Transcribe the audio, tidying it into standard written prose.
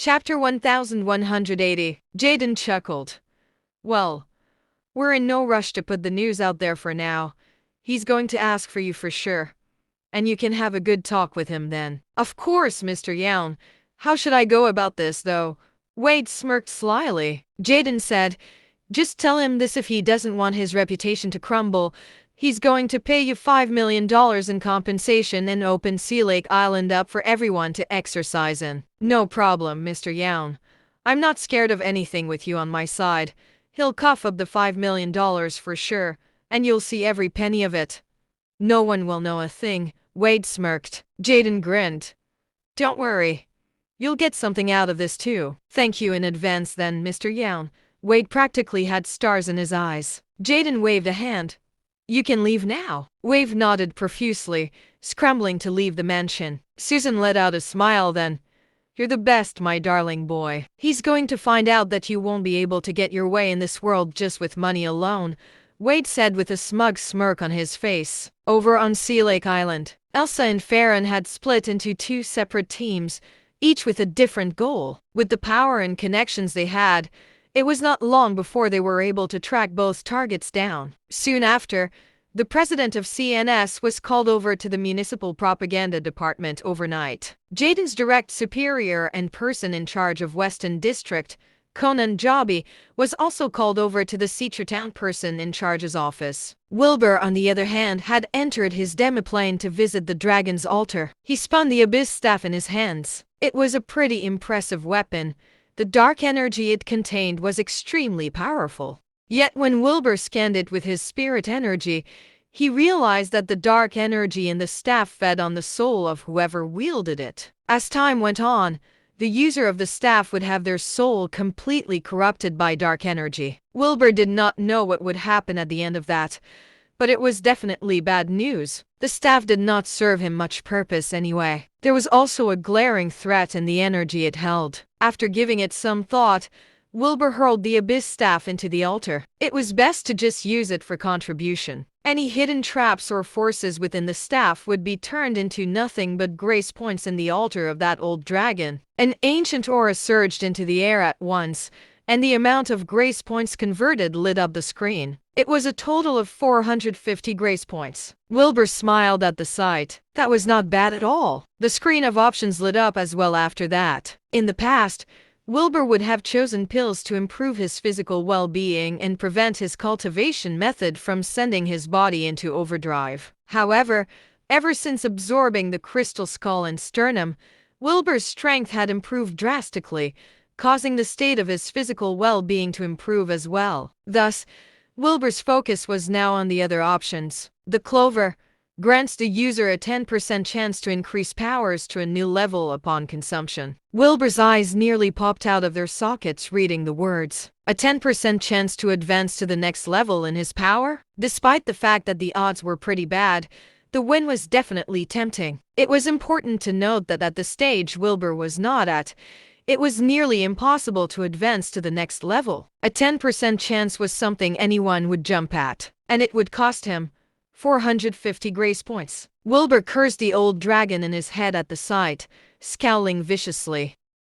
Chapter 1180. Jaden chuckled. Well, we're in no rush to put the news out there for now. He's going to ask for you for sure. And you can have a good talk with him then. Of course, Mr. Young. How should I go about this, though? Wade smirked slyly. Jaden said, just tell him this: if he doesn't want his reputation to crumble, he's going to pay you $5 million in compensation and open Sea Lake Island up for everyone to exercise in. No problem, Mr. Young. I'm not scared of anything with you on my side. He'll cough up the $5 million for sure, and you'll see every penny of it. No one will know a thing, Wade smirked. Jaden grinned. Don't worry. You'll get something out of this too. Thank you in advance then, Mr. Young. Wade practically had stars in his eyes. Jaden waved a hand. You can leave now. Wade nodded profusely, scrambling to leave the mansion. Susan let out a smile then. You're the best, my darling boy. He's going to find out that you won't be able to get your way in this world just with money alone, Wade said with a smug smirk on his face. Over on Sea Lake Island, Elsa and Farron had split into two separate teams, each with a different goal. With the power and connections they had, it was not long before they were able to track both targets down. Soon after, the president of CNS was called over to the municipal propaganda department overnight. Jaden's direct superior and person in charge of Weston District, Conan Joby, was also called over to the Cedartown person in charge's office. Wilbur, on the other hand, had entered his demiplane to visit the dragon's altar. He spun the abyss staff in his hands. It was a pretty impressive weapon. The dark energy it contained was extremely powerful. Yet when Wilbur scanned it with his spirit energy, he realized that the dark energy in the staff fed on the soul of whoever wielded it. As time went on, the user of the staff would have their soul completely corrupted by dark energy. Wilbur did not know what would happen at the end of that, but it was definitely bad news. The staff did not serve him much purpose anyway. There was also a glaring threat in the energy it held. After giving it some thought, Wilbur hurled the abyss staff into the altar. It was best to just use it for contribution. Any hidden traps or forces within the staff would be turned into nothing but grace points in the altar of that old dragon. An ancient aura surged into the air at once, and the amount of grace points converted lit up the screen. It was a total of 450 grace points. Wilbur smiled at the sight. That was not bad at all. The screen of options lit up as well after that. In the past, Wilbur would have chosen pills to improve his physical well-being and prevent his cultivation method from sending his body into overdrive. However, ever since absorbing the crystal skull and sternum, Wilbur's strength had improved drastically, causing the state of his physical well-being to improve as well. Thus, Wilbur's focus was now on the other options. The clover grants the user a 10% chance to increase powers to a new level upon consumption. Wilbur's eyes nearly popped out of their sockets reading the words. A 10% chance to advance to the next level in his power? Despite the fact that the odds were pretty bad, the win was definitely tempting. It was important to note that at the stage Wilbur was not at, it was nearly impossible to advance to the next level. A 10% chance was something anyone would jump at, and it would cost him 450 grace points. Wilbur cursed the old dragon in his head at the sight, scowling viciously.